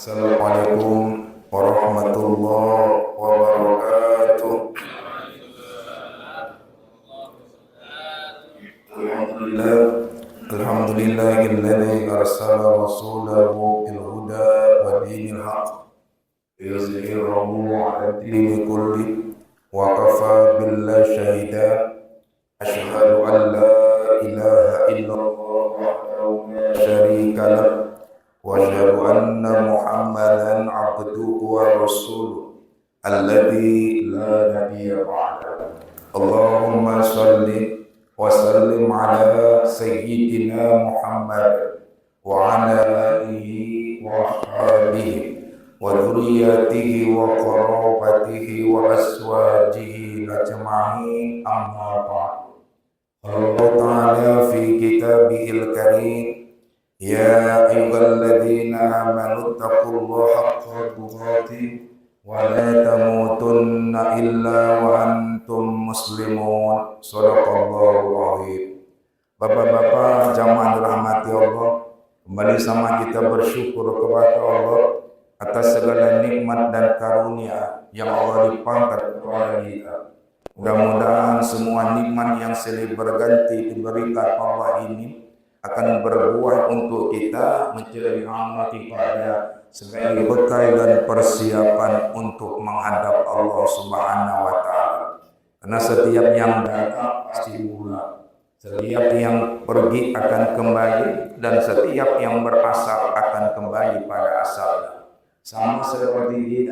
Assalamualaikum warahmatullahi wabarakatuh. Alhamdulillah, alhamdulillahilladzi arsala rasulahu bil huda wa dinil haqq liyuzhirahu 'ala dini kulli wa kafa billahi shahida. Asyhadu an la ilaha illallah wahdahu la syarika lah wa asyhadu anna Muhammadan 'abduhu wa rasuluh alladzi la nabiyya ba'dahu. Allahumma shalli wa sallim ala sayyidina Muhammad wa ala alihi wa ashabihi wa dhurriyyatihi wa qarabatihi wa azwajihi ajma'in, amma ba'd. Allah Ta'ala fi kitabihil karim, ya ayyuhalladzina amanu taqullaha haqqa tuqatih wa la tamutunna illa wa antum muslimun. Shadaqallahu azim. Bapak-bapak jamaah dirahmati Allah, kembali sama kita bersyukur kepada Allah atas segala nikmat dan karunia yang Allah limpahkan kepada kita. Mudah-mudahan semua nikmat yang silih berganti diberikan Allah ini akan berbuah untuk kita menjadi rahmat pada sebagai bekal dan persiapan untuk menghadap Allah Subhanahu wa Ta'ala. Karena setiap yang datang pasti pulang, setiap yang pergi akan kembali, dan setiap yang berasal akan kembali pada asalnya. Sama seperti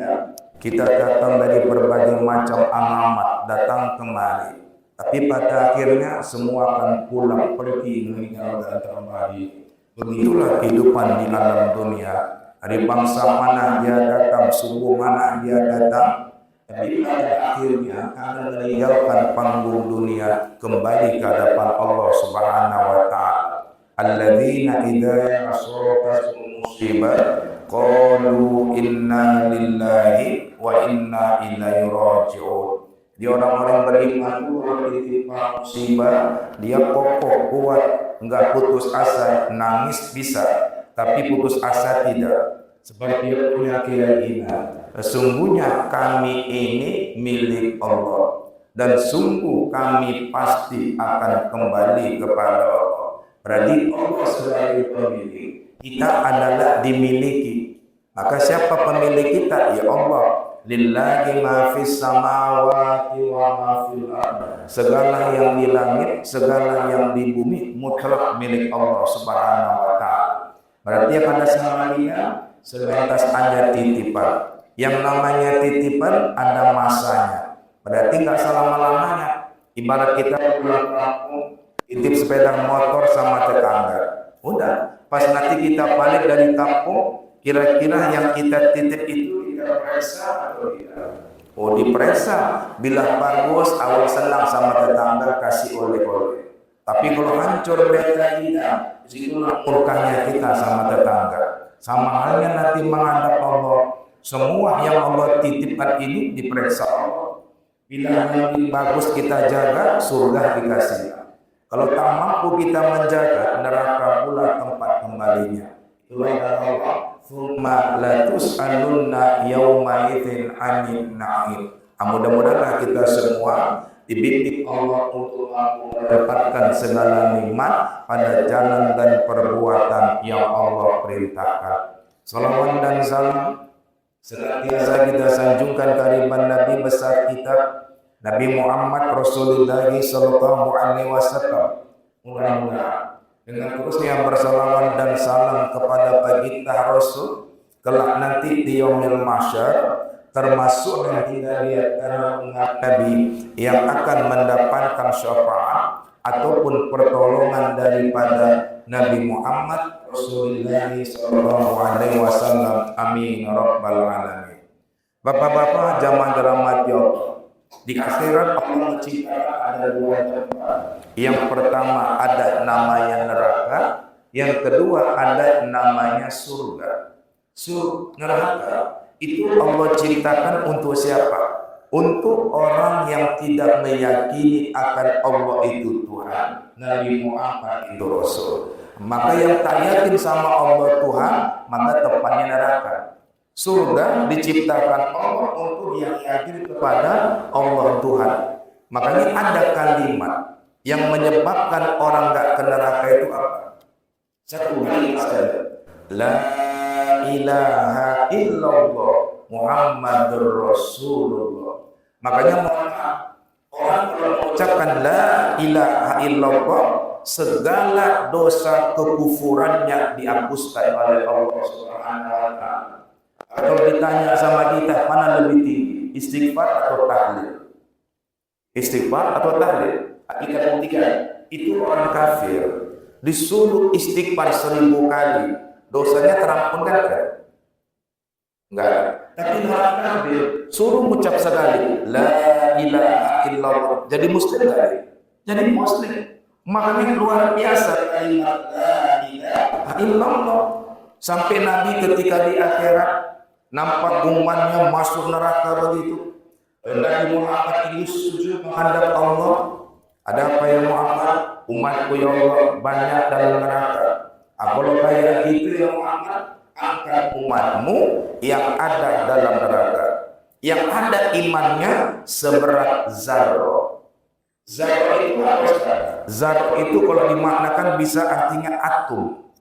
kita datang dari berbagai macam alamat, datang kembali, tapi pada akhirnya semua akan pulang pergi, meninggal dan kembali. Begitulah kehidupan di alam dunia. Dari bangsa mana dia datang, suku mana dia datang, tapi pada akhirnya akan meninggalkan panggung dunia, kembali ke hadapan Allah Subhanahu wa Ta'ala. Alladzina idza asabatuhum musibah qalu inna lillahi wa inna ilaihi raji'un. Dia orang-orang beriman itu kalau ditimpa musibah, dia kokoh, kuat, enggak putus asa, nangis bisa, tapi putus asa tidak. Seperti dia punya keyakinan, sesungguhnya kami ini milik Allah, dan sungguh kami pasti akan kembali kepada Allah. Berarti Allah sebagai pemilik, kita adalah dimiliki. Maka siapa pemilik kita? Ya Allah. Lillahi ma fis samawati wa ma fil ardh. Segala yang di langit, segala yang di bumi mutlak milik Allah Subhanahu wa Ta'ala. Berarti pada samanya sebatas ada titipan. Yang namanya titipan ada masanya. Berarti enggak selama-lamanya. Ibarat kita pulang kampung, titip sepeda motor sama tetangga. Udah, pas nanti kita balik dari kampung, kira-kira yang kita titip itu diperiksa atau tidak? Oh, diperiksa. Bila bagus, awal senang sama tetangga, kasih oleh-oleh. Tapi kalau hancur beda tidak, disitulah murkanya kita sama tetangga. Sama halnya nanti menghadap Allah. Semua yang Allah titipkan ini diperiksa Allah. Bila yang bagus kita jaga, surga dikasih. Kalau tak mampu kita menjaga, neraka pula tempat kembalinya. Itulah Allah. Tsumma la tus'alunna yauma idzin 'anil na'im. Mudah-mudahan kita semua dibimbing Allah untuk mendapatkan segala nikmat pada jalan dan perbuatan yang Allah perintahkan. Salawat dan salam senantiasa kita sanjungkan kehadiran Nabi besar kita, Nabi Muhammad Rasulullah sallallahu alaihi wasallam. Mudah-mudahan dengan terusnya bersalawat dan salam kepada baginda Rasul, kelak nanti di yaumil mahsyar termasuk yang tidak lihat karena Nabi yang akan mendapatkan syafaat ataupun pertolongan daripada Nabi Muhammad Rasulullah sallallahu alaihi wasallam. Amin rabbal alamin. Bapak-bapak jamaah dirahmati Allah, di akhirat Allah menciptakan ada dua tempat. Yang pertama ada namanya neraka, yang kedua ada namanya surga. Neraka itu Allah ceritakan untuk siapa? Untuk orang yang tidak meyakini akan Allah itu Tuhan, Nabi Muhammad itu Rasul. Maka yang tak yakin sama Allah Tuhan, maka tempatnya neraka. Surga diciptakan Allah untuk yang yakin kepada Allah Tuhan. Makanya ada kalimat yang menyebabkan orang nggak ke neraka itu apa? Satu kalimat saja. La ilaha illallah Muhammadur Rasulullah. Makanya orang kalau mengucapkan la ilaha illallah, segala dosa kekufurannya dihapuskan oleh Allah Subhanahu wa taala. Kalau ditanya sama kita mana lebih tinggi, istighfar atau tahlil? Istighfar atau tahlil? Hakikat ketiga, itu orang kafir disuruh istighfar 1000 kali, dosanya terampunkan kan? Enggak. Tapi orang kafir suruh mengucap sekali la ilaha illallah, jadi muslim kali. Jadi muslim. Makanya luar biasa kalimat la ilaha illallah. Sampai Nabi ketika di akhirat nampak umatnya masuk neraka begitu. Nabi Muhammad ini sujud menghadap Allah. Ada apa ya Muhammad? Umatku ya Allah banyak dalam neraka. Kalau kayak gitu ya Muhammad, angkat umatmu yang ada dalam neraka, yang ada imannya seberat zarah. Zarah itu apa? Zarah itu kalau dimaknakan bisa artinya atom.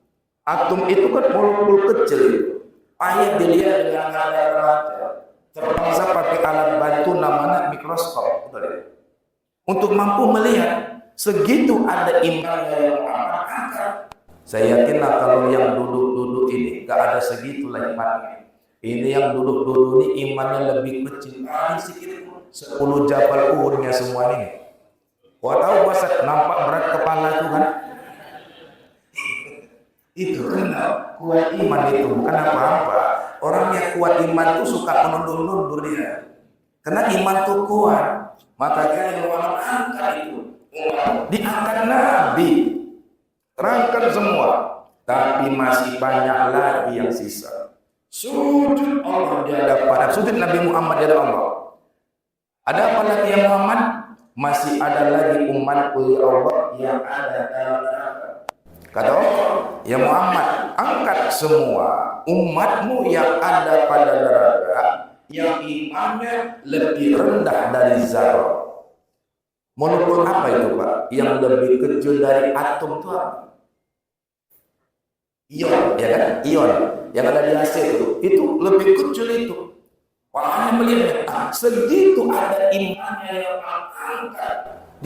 Atom itu kan molekul kecil. Ayat dilihat dengan kacamata, terpaksa pakai alat bantu namanya mikroskop. Untuk mampu melihat segitu ada imannya yang amat. Saya yakinlah kalau yang duduk-duduk ini gak ada segitu lah imannya. Ini yang duduk-duduk ini imannya lebih kecil. Sedikit 10 Jabal Uhudnya semua ini. Wah tahu bahasa nampak berat kepala itu kan? Itu kenal kuat iman itu bukan apa-apa. Orang yang kuat iman itu suka menundur-nundur dia. Karena iman itu kuat. Makanya yang orang angkat itu diangkat Nabi, terangkan semua. Tapi masih banyak lagi yang sisa. Sujud Allah di hadapan, sujud Nabi Muhammad di hadapan Allah. Ada apa lagi yang Muhammad? Masih ada lagi umatku ya Allah yang ada dalam neraka. Kata Allah, ya Muhammad, angkat semua umatmu yang ada pada neraka, yang imannya lebih rendah dari zarah. Molekul apa itu Pak? Yang lebih kecil dari atom itu apa? Ion, ya kan? Ion yang ada di AC itu lebih kecil itu. Makanya melihat segitu ada imannya yang angkat,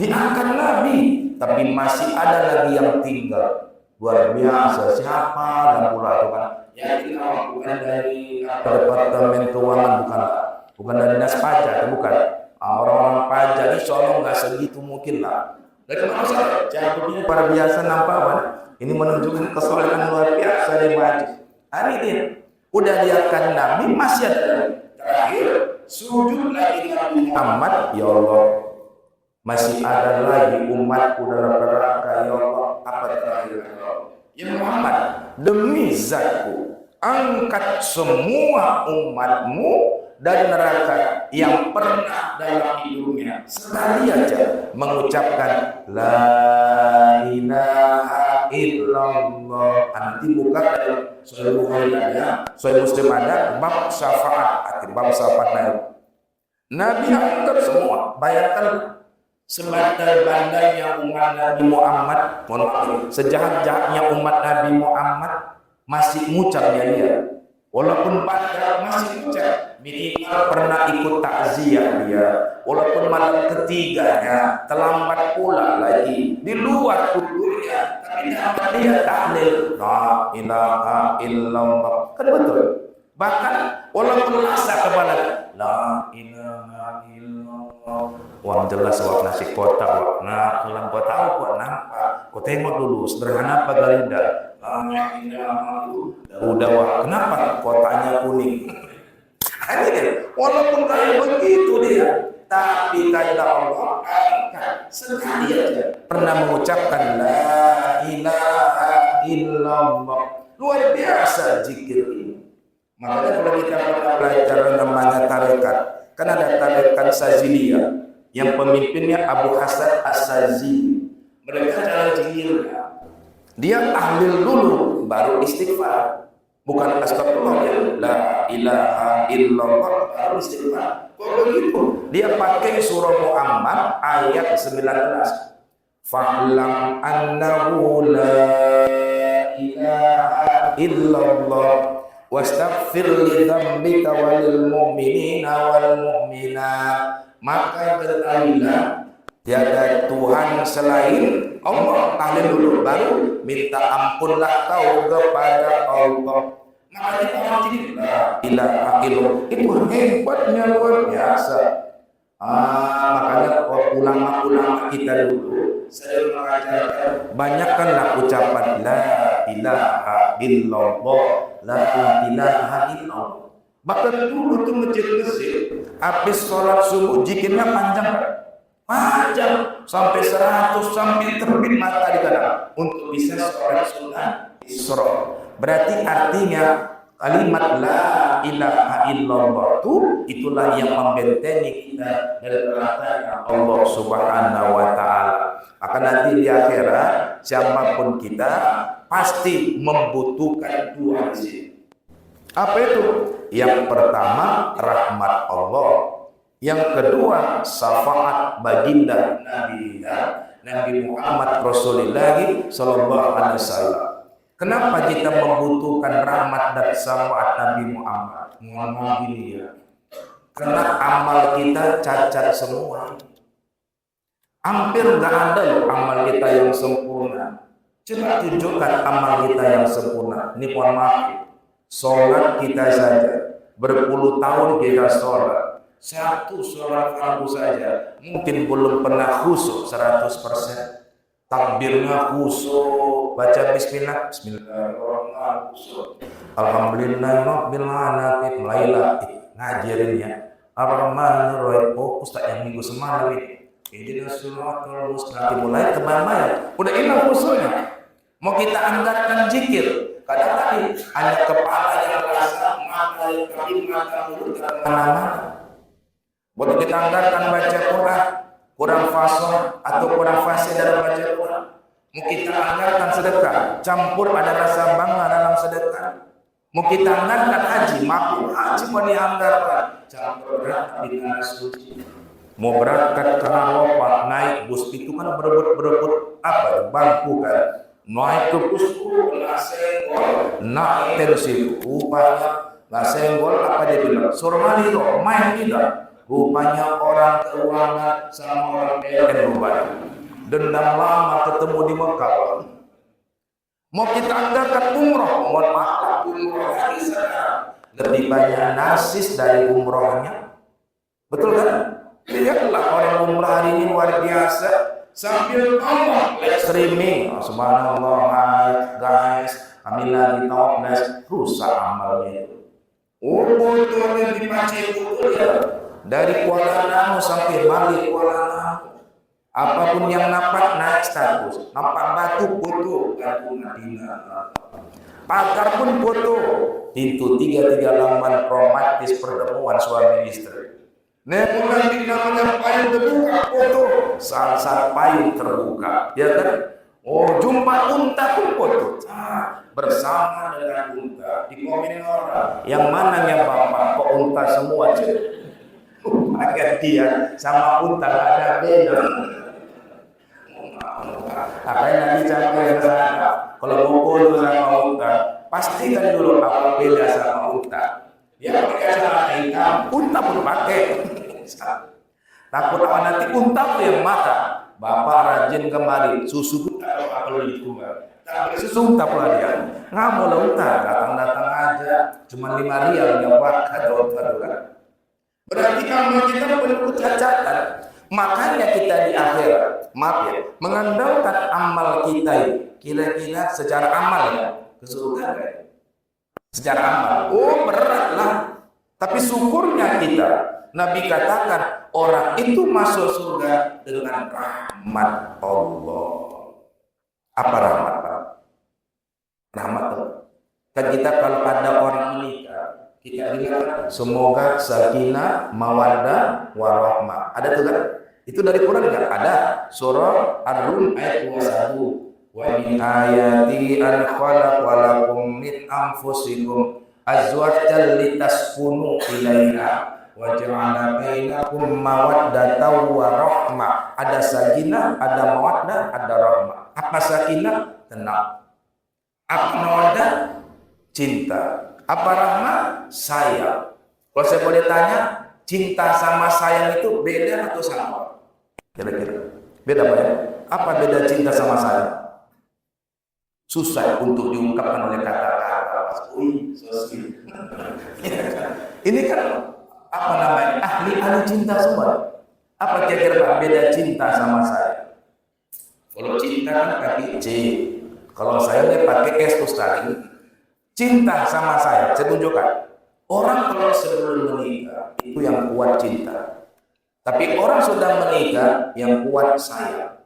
diangkat Nabi, tapi masih ada lagi yang tinggal. Luar biasa. Siapa dan pula itu kan? Ya kita bukan dari Departemen Keuangan, bukan dari Dinas Pajak, bukan. Orang-orang pajak ini soalnya nggak segitu mungkin lah. Dari mana saja? Jatuhnya para biasa nampak apa? Ini menunjukkan kesolehan luar biasa di majlis. Hari ini udah lihatkan Nabi masih ada. Terakhir sujud lagi Nabi Muhammad, ya Allah masih ada lagi umatku dalam neraka ya Allah. Apa terakhir? Ya Muhammad, demi zatku, angkat semua umatmu dari neraka yang pernah dalam hidupnya sekali aja mengucapkan la ilaha illallah. Nanti buka dalam Sahih Bukhari ada, Sahih Muslim ada bab syafaat, bab syafaat Nabi angkat semua. Bayangkan sebantai-bantainya umat Nabi Muhammad, sejahat-jahatnya umat Nabi Muhammad masih ngucap dia. Walaupun pada masih ngucap, minimal pernah ikut takziah dia. Walaupun malam ketiganya terlambat pula lagi di luar kuburnya, tapi dia tahlil la ilaha illallah. Kan betul. Bahkan walaupun rasa kepala la ilaha illallah. Wah jelas wak nasi kotak wak. Nah kalau kau tahu kau nampak, kau tengok dulu sederhana apa Galinda. Udah wak, kenapa kotaknya kuning? Akhirnya walaupun kayak begitu dia, tapi kata Allah angkat sekali aja pernah mengucapkan la ilaha illallah. Luar biasa zikir ini. Makanya kalau kita belajar namanya tarekat, kan ada tarekat Saziliyah yang pemimpinnya Abu Hasan As-Sazili. Mereka cara zikirnya, dia tahlil dulu baru istighfar. Bukan astagfirullah ya, la ilaha illallah baru istighfar. Kok begitu? Dia pakai surah Muhammad ayat 19. Fa'lam annahu la ilaha illallah wastaghfir li dzambika walil mu'minina wal mu'minat. Maka ketahuilah tiada Tuhan selain Allah. Tahlil dulu, baru minta ampunlah kau kepada Allah. Maka kita wajib la ilaha illallah. Itu hebatnya luar biasa. Makanya ulama-ulama kita dulu sering mengajarkan banyakkanlah ucapan la ilaha illallah, la ilaha illallah. Bahkan dulu tuh masjid-masjid habis sholat subuh zikirnya panjang sampai 100 sampai terbit mata di kanan untuk bisa sholat sunat Isra. Berarti artinya kalimat la ilaha illallah itulah yang membentengi kita dari perkataan Allah Subhanahu wa taala. Maka nanti di akhirat siapapun kita pasti membutuhkan dua sisi. Apa itu? Yang pertama rahmat Allah, yang kedua syafaat baginda Nabi Muhammad Rasulullah sallallahu alaihi wasallam. Kenapa kita membutuhkan rahmat dan syafaat Nabi Muhammad? Mohon ini ya. Karena amal kita cacat semua. Hampir nggak ada loh amal kita yang sempurna. Coba tunjukkan amal kita yang sempurna. Ini mohon maaf. Sholat kita saja berpuluh tahun kita sholat. Satu sholat fardu saja mungkin belum pernah khusyuk 100%. Takbirnya khusyuk, baca bismillah, bismillahirrahmanirrahim khusyuk. Alhamdulillahirabbil alamin, mulailah ngajarinnya. Ar-Rahmanir-Rahim. Oh, ustaz yang minggu semalam ini. Ihdinas siratal mustaqim, mulai ke bawah. Udah hilang khusyuknya. Mau kita angkatkan zikir. Kadang tadi ada kepala yang rasa, mata yang kering, mata mulut mana-mana. Boleh kita angkatkan baca Quran, kurang fasih atau kurang fasih dalam baca Quran. Mau kita angkatkan sedekah, campur ada rasa bangga dalam sedekah. Mau kita angkatkan haji, makhluk haji mau dianggarkan, campur berangkat di tanah suci. Mau berangkat ke Arafah, naik bus itu kan berebut apa? Bangku kan. Naik ke pusku, nak senggol, nak tensi, rupanya nak senggol apa dia bilang? Surmani itu main tidak. Rupanya orang keuangan sama orang PLN rupanya. Dendam lama ketemu di Mekah. Mau kita anggarkan umroh, mohon maaf umroh hari sekarang lebih banyak nasis dari umrohnya. Betul kan? Lihatlah orang umroh hari ini luar biasa. Sambil Allah live streaming, subhanallah guys, kami lagi toples, rusak amalnya itu. Betul yang dipakai betul ya. Dari Kuala Namu sampai Bali Kuala Namu, apapun yang nampak naik status, nampak batu foto, batu Madinah. Pakar pun foto, pintu 33 lamban romantis pertemuan suami istri. Nemulan di namanya payung terbuka foto, saat payung terbuka, ya kan? Oh, jumpa unta pun foto, bersama dengan unta. Di komen orang, yang mananya bapak kok unta semua? Agar dia sama unta ada beda. Makanya nanti capek ke sana. Kalau mau foto sama unta, pastikan dulu apa beda sama unta. Ya pakai celana hitam, unta pun pakai. Takut apa nanti unta tuh yang mata. Bapak rajin kembali, susu pun tak kalau ditunggal. Susu unta pula dia. Nggak mau unta, datang-datang aja. Cuma 5 rial yang buat kado kan. Berarti amal kita penuh kecacatan. Makanya kita di akhirat, maaf ya, mengandalkan amal kita ini. Kira-kira secara amal ya, ke surga kan? Secara amal, oh berat lah. Tapi syukurnya kita, Nabi katakan orang itu masuk surga dengan rahmat Allah. Apa rahmat? Rahmat Allah. Kan kita kalau ada orang menikah, kita ingat semoga sakinah, mawaddah, warahmah. Ada tuh kan? Itu dari Quran kan? Ada. Surah Ar-Rum ayat 21. Wa min ayati an khalaq lakum lakum min anfusikum azwajan litaskunu ilaiha wa ja'ala bainakum mawaddatan wa rahmah. Ada sakinah, ada mawaddah, ada rahmah. Apa sakinah? Tenang. Apa mawaddah? Cinta. Apa rahmah? Sayang. Kalau saya boleh tanya, cinta sama sayang itu beda atau sama? Kira-kira beda apa ya? Apa beda cinta sama sayang? Susah untuk diungkapkan oleh kata-kata. Ini kan apa namanya? Ahli cinta semua. Apa kira-kira beda cinta sama sayang? Kalau cinta kan pakai C. Kalau sayang pakai S Ustaz. Cinta sama sayang, saya tunjukkan. Orang kalau sebelum menikah itu yang kuat cinta. Tapi orang sudah menikah yang kuat sayang.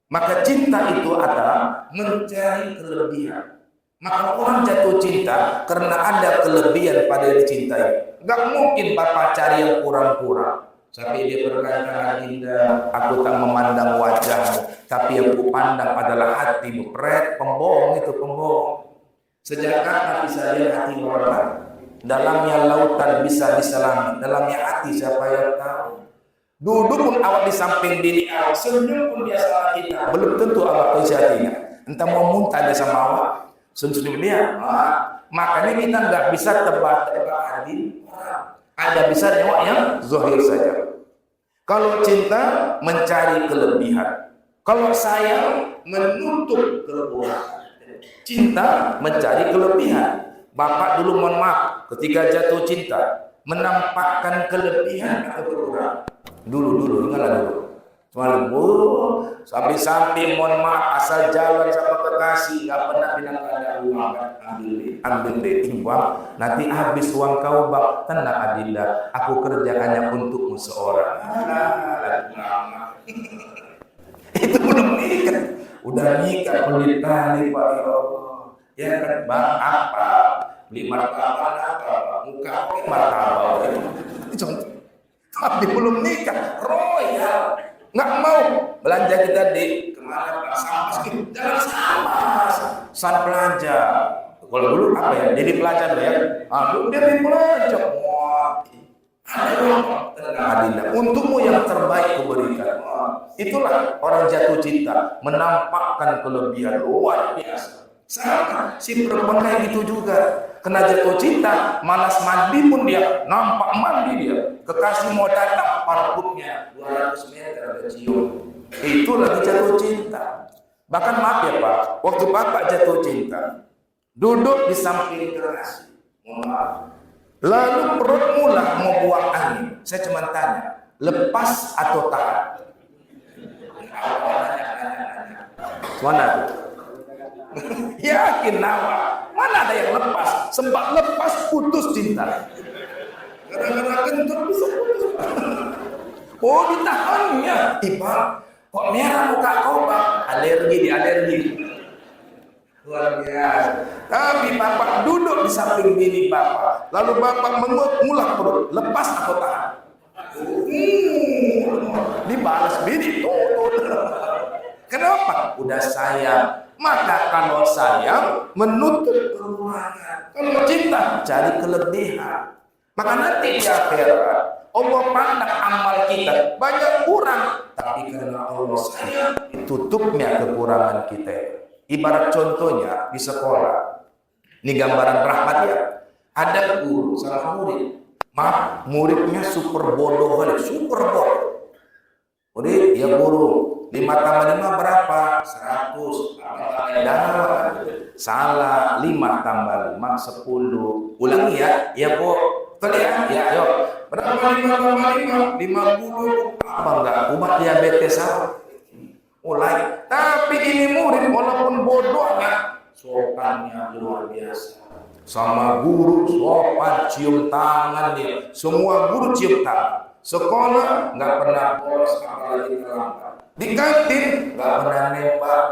Maka cinta itu adalah mencari kelebihan. Maka orang jatuh cinta karena ada kelebihan pada yang dicintai. Gak mungkin bapak cari yang kurang-kurang. Sampai dia berkata, Adinda, aku tak memandang wajahmu, tapi yang ku pandang adalah hatimu. Pembohong itu pembohong. Sejak kapan bisa lihat hati orang? Dalamnya lautan bisa diselami, dalamnya hati siapa yang tahu? Duduk pun awak di samping diri awak, senyum pun dia sama kita, belum tentu awak tahu hatinya. Entah mau muntah dia sama awak, senyum dia. Makanya kita nggak bisa tebak-tebak hati orang. Ada bisa nyawa yang zahir saja. Kalau cinta mencari kelebihan, kalau sayang menutup kekurangan. Cinta mencari kelebihan. Bapak dulu mohon maaf ketika jatuh cinta menampakkan kelebihan atau kekurangan. Dulu ingatlah dulu. Sampai mohon maaf asal jalan sama kekasih nggak pernah bilang ada uang, ambil deh uang, nanti habis uang kau bak, tenang Adinda, aku kerja hanya untukmu seorang. Itu belum nikah, udah nikah beli tali Pak ya Allah, ya kan bang apa, beli martabak apa, muka martabak itu contoh. Tapi belum nikah, royal. Nggak mau belanja kita di kemana Pak Samas gitu, jangan Samas, San belanja. Kalau dulu apa ya, jadi pelajar ya, aduh dia di pelajar, Adinda, untukmu yang terbaik kuberikan. Itulah orang jatuh cinta, menampakkan kelebihan luar biasa. Sama si perempuan kayak gitu juga, kena jatuh cinta, malas mandi pun dia, nampak mandi dia, kekasih mau datang, parfumnya 200 meter ada cium. Itu lagi jatuh cinta. Bahkan maaf ya Pak, waktu Bapak jatuh cinta, duduk di samping kekasih, lalu perut mula mau buang angin. Saya cuma tanya, lepas atau tahan? Mana tuh? Yakin nawa, mana ada yang lepas? Sempat lepas putus cinta. Gara-gara kentut bisa putus. Oh ditahannya, Iba, kok merah muka kau Bang? Alergi. Luar biasa. Tapi Bapak duduk di samping bini Bapak, lalu Bapak mengulang perut, lepas atau tahan? Dibalas bini, Kenapa? Udah sayang. Maka kalau sayang menutup kekurangan. Kalau cinta cari kelebihan. Maka nanti di akhirat Allah pandang amal kita banyak kurang, tapi karena Allah sayang ditutupnya kekurangan kita. Ibarat contohnya di sekolah. Ini gambaran rahmat ya. Ada guru sama murid. Maaf, muridnya super bodoh kali, super bodoh. Murid, ya guru, 5 tambah 5 berapa? 100. Salah, 5 tambah 5 10. Ulangi ya. Ya Bu. Terlihat ya, ayo. Berapa 5 tambah 5? 50. Apa enggak? Umat diabetes apa? Mulai. Tapi ini murid walaupun bodohnya, sopannya luar biasa. Sama guru sopan, cium tangan dia. Semua guru cium tangan. Sekolah nggak pernah bolos, apalagi terlambat. Di kantin nggak pernah nembak.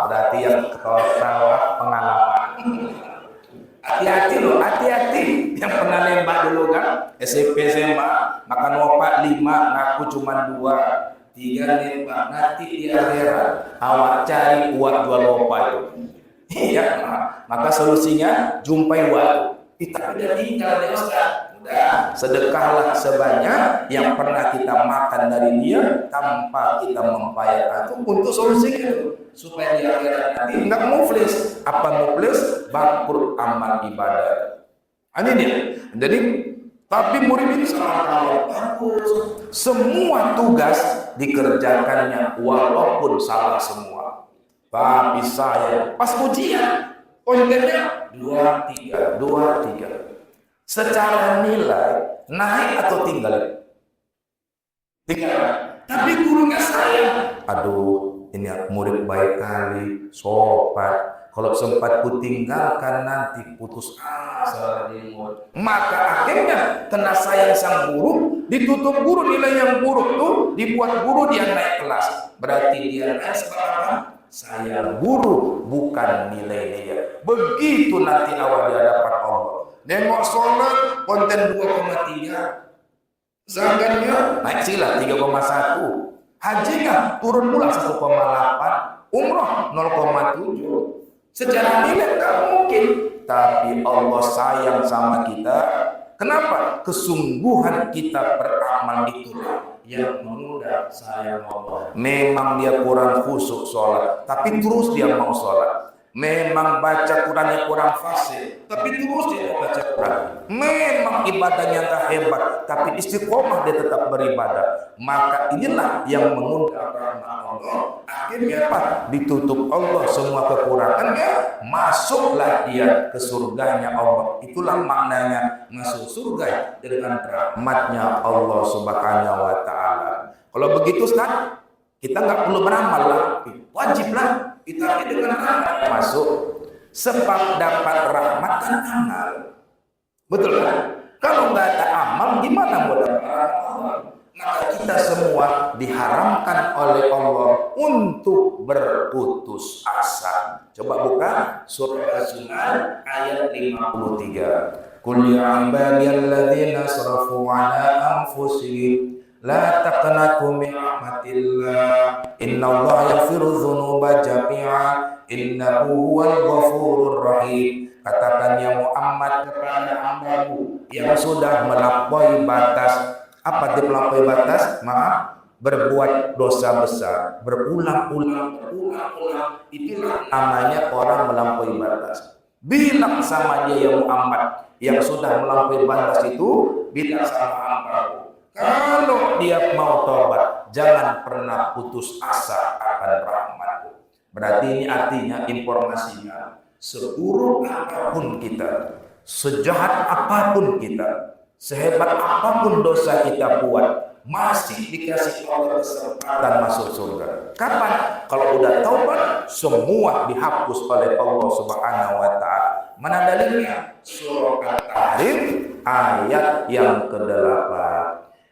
Berarti yang ketawa pengalaman. Hati-hati loh, hati-hati. Yang pernah nembak dulu kan, SMP SMA, makan opak 5, ngaku cuma 2, 3 nembak. Nanti di akhirat awak cari uang 2 lopak itu. ya. Maka solusinya jumpai waktu. Kita udah tinggal ya Ustaz. Udah, sedekahlah sebanyak yang pernah kita makan dari dia tanpa kita membayar. Itu untuk solusinya itu, supaya di akhirat nanti nggak muflis. Apa muflis? Bangkrut amal ibadah. Ini dia. Jadi tapi murid ini sangat bagus. Semua tugas dikerjakannya walaupun salah semua. Tapi saya pas ujian poinnya 2-3. Secara nilai naik atau tinggal? Tinggal. Tapi gurunya saya, aduh ini murid baik kali, sopan. Kalau sempat ku tinggalkan nanti putus asa. Maka akhirnya kena sayang sang guru, ditutup guru, nilai yang buruk tuh dibuat guru dia naik kelas. Berarti dia naik sebab apa? Saya guru, bukan nilai dia. Begitu nanti awal dia dapat Allah. Nengok sholat konten 2,3, zakatnya naik sila 3,1, hajinya turun pula 1,8, umroh 0,7. Secara nilai tak mungkin, tapi Allah sayang sama kita. Kenapa? Kesungguhan kita beramal itu yang mengundang sayang Allah. Memang dia kurang khusyuk sholat, tapi terus dia mau sholat. Memang baca Qurannya kurang fasih, tapi terus dia baca Quran. Memang ibadahnya tak hebat, tapi istiqomah dia tetap beribadah. Maka inilah yang mengundang rahmat Allah. Akhirnya apa? Ditutup Allah semua kekurangannya, masuklah dia ke surganya Allah. Itulah maknanya masuk surga dengan rahmatnya Allah Subhanahu wa Ta'ala. Kalau begitu Ustaz, kita nggak perlu beramal lagi, wajiblah kita dengan rahmat masuk, sebab dapat rahmat dan amal. Betul kan? Kalau nggak ada amal, gimana mau dapat rahmat? Maka kita semua diharamkan oleh Allah untuk berputus asa. Coba buka surah As-Zumar ayat 53. Qul ya ibadiyalladzina asrafu ala anfusihim la taqnatu min rahmatillah innallaha yaghfiru dzunuba jami'a innahu huwal ghafurur rahim. Katakan ya Muhammad kepada hambaku yang sudah melampaui batas. Apa dia melampaui batas? Maaf, berbuat dosa besar, berulang-ulang, itulah namanya orang melampaui batas. Bilang sama dia ya Muhammad yang sudah melampaui batas itu, bilang sama hambaku, kalau dia mau tobat, jangan pernah putus asa akan rahmatku. Berarti ini artinya, informasinya, seburuk apapun kita, sejahat apapun kita, sehebat apapun dosa kita buat, masih dikasih Allah kesempatan masuk surga. Kapan? Kalau udah taubat, semua dihapus oleh Allah Subhanahu wa Ta'ala. Mana dalilnya? Surah At-Tahrim ayat yang ke-8.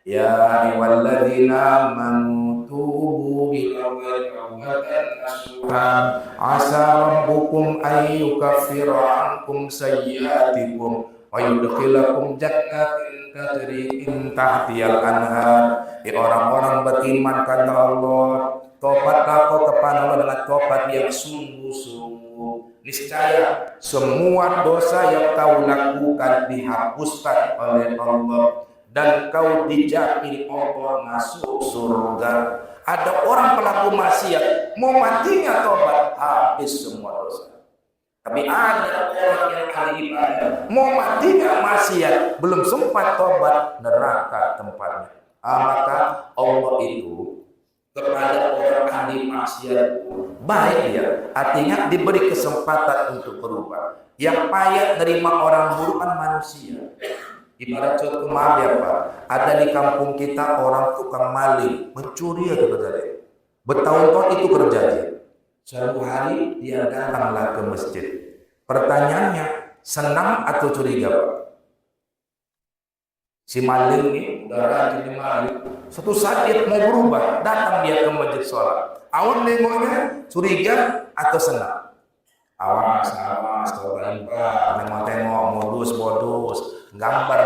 Ya ayyuhalladzina amanu tubu billahi tawbatan nasuhan asa rabbukum an yukaffira ankum sayyi'atikum wa yudkhilakum jannatin tajri min tahtihal anhar. Orang-orang beriman kata Allah, tobatlah kau kepada Allah dengan tobat yang sungguh-sungguh. Niscaya semua dosa yang kau lakukan dihapuskan oleh Allah dan kau dijamin Allah masuk surga. Ada orang pelaku maksiat, mau matinya tobat, habis semua dosa. Tapi ada orang yang ahli ibadah, mau matinya maksiat, belum sempat tobat, neraka tempatnya. Maka Allah itu kepada orang ahli maksiat baik dia, artinya diberi kesempatan untuk berubah. Yang payah terima orang buruk kan manusia. Ibarat contoh maaf ya Pak, ada di kampung kita orang tukang maling, mencuri aja kerjanya. Bertahun-tahun itu kerjanya. Suatu hari dia datanglah ke masjid. Pertanyaannya, senang atau curiga Pak? Si maling ini udah rajin di maling. Suatu saat dia mau berubah, datang dia ke masjid sholat. Awal nengoknya curiga atau senang? Awas, cobain Pak, tengok modus, gambar.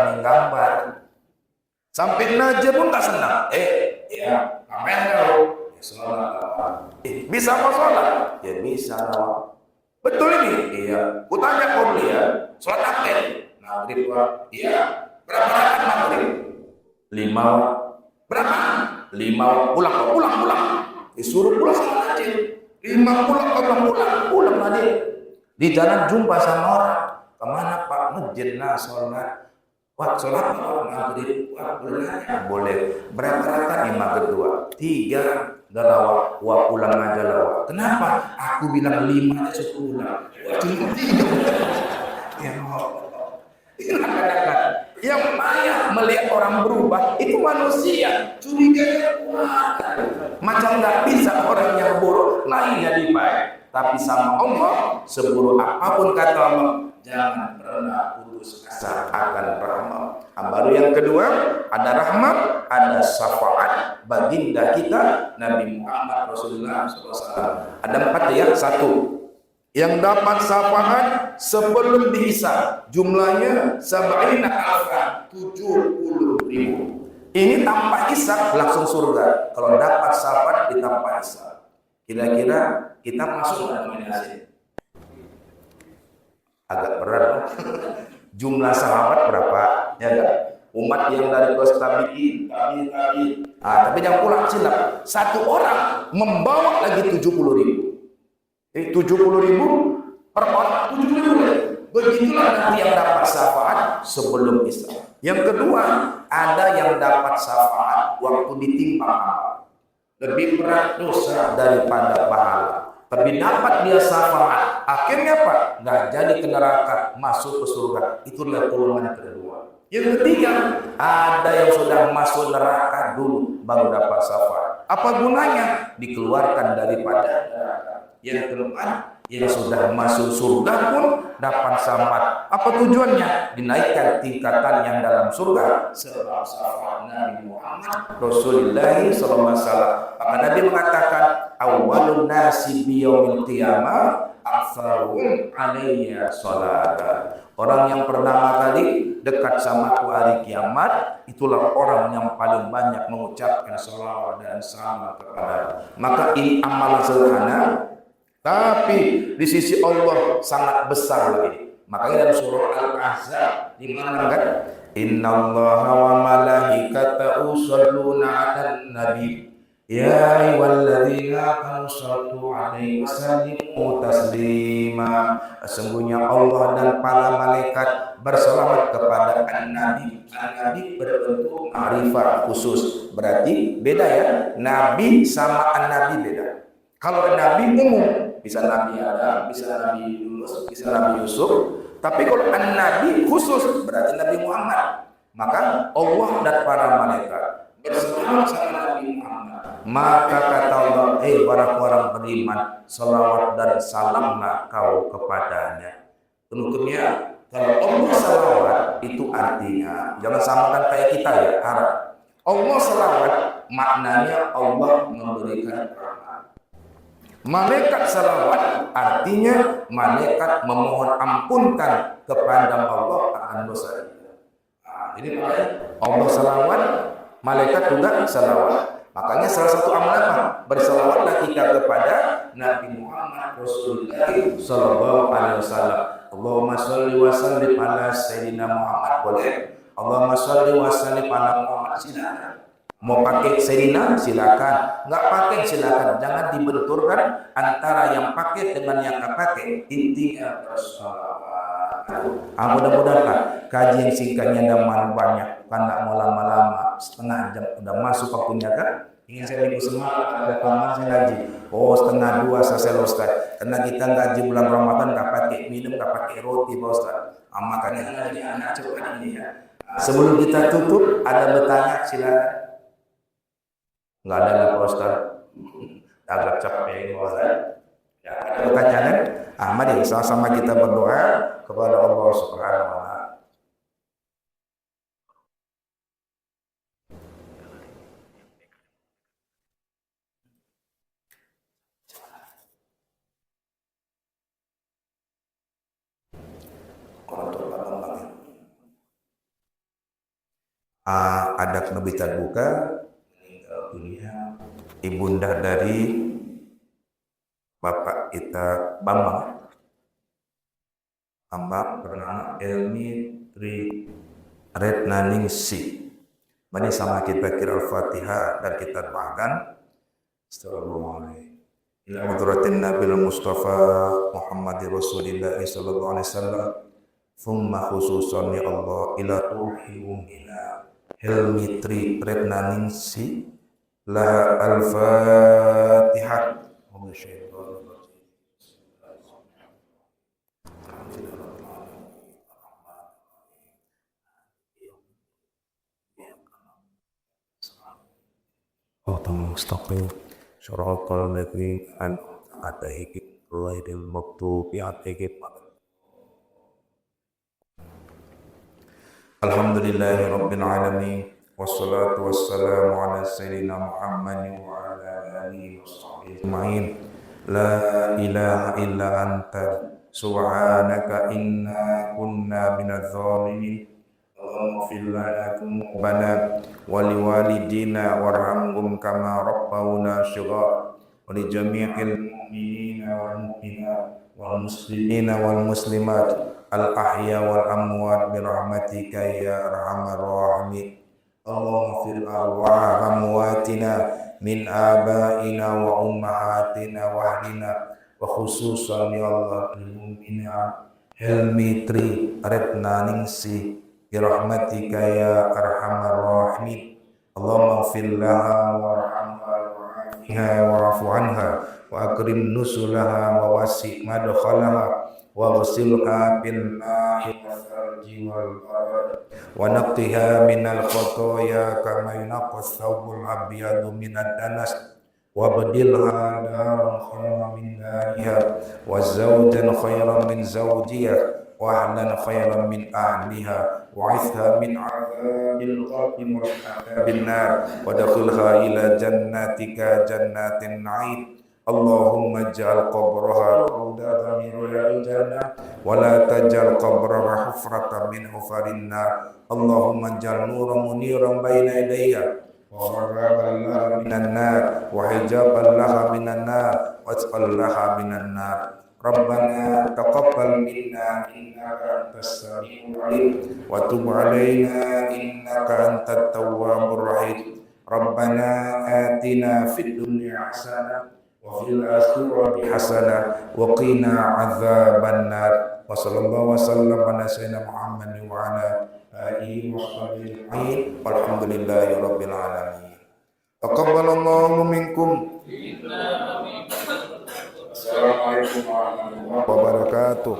Sampai naja pun tak senang. Ya, ngapain kau? Ya sholat. Bisa apa sholat? Ya bisa lah. Betul ini? dia. Kutanya dia, sholat apa? Maghrib Pak. Iya. Berapa rakaat maghrib? 5. Berapa? 5. Pulang. Disuruh pulang sama Najib. 5 pulang Najib. Di jalan jumpa sama orang. Kemana Pak? Masjid nah sholat. Wah, sholat maghrib. Wah, boleh. Berapa rakaat nih maghrib 2? 3. Galawak, wah pulang aja lawak. Kenapa? Aku bilang 5 aja pulang. Wah, cuma 3. Ya Allah. Yang banyak melihat orang berubah itu manusia. Curiganya kuat. Macam nggak bisa orang yang buruk lainnya dibaik. Tapi sama Allah, seburuk apapun kata Allah, jangan pernah putus asa akan rahmat. Baru yang kedua, ada rahmat, ada syafaat baginda kita Nabi Muhammad Rasulullah SAW. Ada 4 ya. 1, yang dapat syafaat sebelum dihisab, jumlahnya 70.000. Ini tanpa hisab langsung surga. Kalau dapat syafaat tanpa hisab, kira-kira kita masuk nominasi? Agak berat. Jumlah sahabat berapa? Ya enggak? Umat yang dari kelas tabi'in. Tapi jangan pulang silap. 1 orang membawa lagi 70.000. 70.000 per orang, 70.000. Begitulah nanti yang dapat syafaat sebelum hisab. Yang kedua, ada yang dapat syafaat waktu ditimbang amal. Lebih berat dosa daripada pahala. Tapi dapat dia syafaat. Akhirnya apa? Nggak jadi ke neraka, masuk ke surga. Itulah golongan kedua. Yang ketiga, ada yang sudah masuk neraka dulu baru dapat syafaat. Apa gunanya? Dikeluarkan daripada neraka. Yang keempat, yang sudah masuk surga pun dapat syafaat. Apa tujuannya? Dinaikkan tingkatan yang dalam surga sebab syafaat Nabi Muhammad Rasulullah SAW. Maka Nabi mengatakan, awwalun nasi biyaumil qiyamah aktsaruhum alayya sholatan. Orang yang pertama kali dekat sama aku hari kiamat, itulah orang yang paling banyak mengucapkan sholawat dan salam kepada. Maka ini amal sederhana, tapi di sisi Allah sangat besar lagi. Makanya dalam surah Al-Ahzab dimana kan, innallaha wa malaikatahu yusholluna 'alan nabi ya ayyuhalladzina amanu shallu 'alaihi wa sallimu taslima. Sesungguhnya Allah dan para malaikat berselawat kepada an-nabi. An-nabi berbentuk ma'rifat khusus. Berarti beda ya. Nabi sama an-nabi beda. Kalau nabi umum, bisa Nabi Adam, bisa Nabi Yunus, bisa Nabi Yusuf. Tapi kalau Nabi khusus, berarti Nabi Muhammad. Maka Allah dan para malaikat berselawat sama Nabi Muhammad. Maka kata Allah, para orang beriman, salawat dan salamlah kau kepadanya. Tentunya kalau Allah salawat itu artinya, jangan samakan kayak kita ya, Arab. Allah salawat maknanya Allah memberikan rahmat. Malaikat salawat artinya malaikat memohon ampunkan kepada Allah akan dosa. Jadi Allah salawat, malaikat juga salawat. Makanya salah satu amal apa? Bersalawatlah kita kepada Nabi Muhammad Rasulullah sallallahu alaihi wasallam. Allahumma shalli wa sallim ala sayyidina Muhammad. Boleh. Allahumma shalli wa sallim ala Muhammad. Silakan. Mau pakai Sayyidina silakan, nggak pakai silakan. Jangan dibenturkan antara yang pakai dengan yang nggak pakai. Intinya bersalawat. Mudah-mudahan kaji yang singkatnya dan banyak, kan nggak mau lama-lama, setengah jam udah masuk waktunya kan. Ingin saya minggu semangat ada kelamaan saya ngaji. Setengah 2 selesai Ustaz. Karena kita ngaji bulan Ramadan nggak pakai minum, nggak pakai roti Pak Ustaz. Makanya ngaji anak coba ini ya. Sebelum kita tutup ada bertanya silakan. Nggak ada lah Pak Ustaz. Agak capek ini Pak Ustaz. Ya, ada pertanyaan? Mari sama-sama kita berdoa kepada Allah Subhanahu wa taala. Ada kenebitan buka meninggal dunia ibunda dari Bapak kita Bambang amba bernama Elmi Tri Retnaningsi. Mari sama kita kira Al-Fatihah dan kita doakan. Astagfirullahaladzim. Ila hadratin Nabil Mustafa Muhammadir Rasulillah sallallahu alaihi wasallam. Thumma khususan ya Allah ila ruhi ummina Helmi Tri Retnaningsi laha al-Fatihah. Oh, tolong stopin. Syaratul ladzina an'amta alaihim ghairil maghdubi alaihim. Alhamdulillahi rabbil alamin. Wassalatu wassalamu ala sayyidina Muhammadin wa ala alihi washabbihi ajma'in. La ilaha illa anta subhanaka inna kunna minadh dhalimin. Allahumma fir lana dzunubana wa liwalidina warhamhum kama rabbawna shighara wa li jami'il mu'minina wal mu'minat wal muslimina wal muslimat al ahya wal amwat bi rahmatika ya arhamar rahimin. Allahumma fir arwah amwatina min abaina wa ummahatina wa ahlina wa khususan ya Allah lil mu'minina Helmi Tri Retnaningsi bi rahmatika ya arhamar rahimin. Allahumma ighfir laha warhamha wa'fu anha wa akrim nuzulaha wa wasi' madkhalaha wa ghasilha bil ma'i wal thalji wal barad wa naqtiha minal khotoya kama yunqas thawbul abyadu minad danas wa badilha daran khayran min dariha wa zawjan khayran min zawjiha wa ahlan khayran min ahliha wa itha min adzabil qabri wa adzabil nar wa dakhilha ila jannatika jannatin na'im. Allahumma ij'al qabraha rawdatan min riyadil jannah wa la taj'al qabraha hufratan min hufarin nar. Allahumma ij'al nuran muniran baina yadayha wa haraban laha minan nar wa hijaban laha minan nar wa atqal laha minan nar. Rabbana taqabbal minna innaka antas samiul alim wa tub alaina innaka antat tawwabur rahim. Rabbana atina fid dunya hasanah wa fil akhirati hasanah wa qina adzaban nar. Wa sallallahu wasallam ala sayyidina Muhammadin wa ala alihi wa sahbihi ajma'in. Walhamdulillahi rabbil alamin. Taqabbalallahu minkum. Assalamualaikum warahmatullahi wabarakatuh.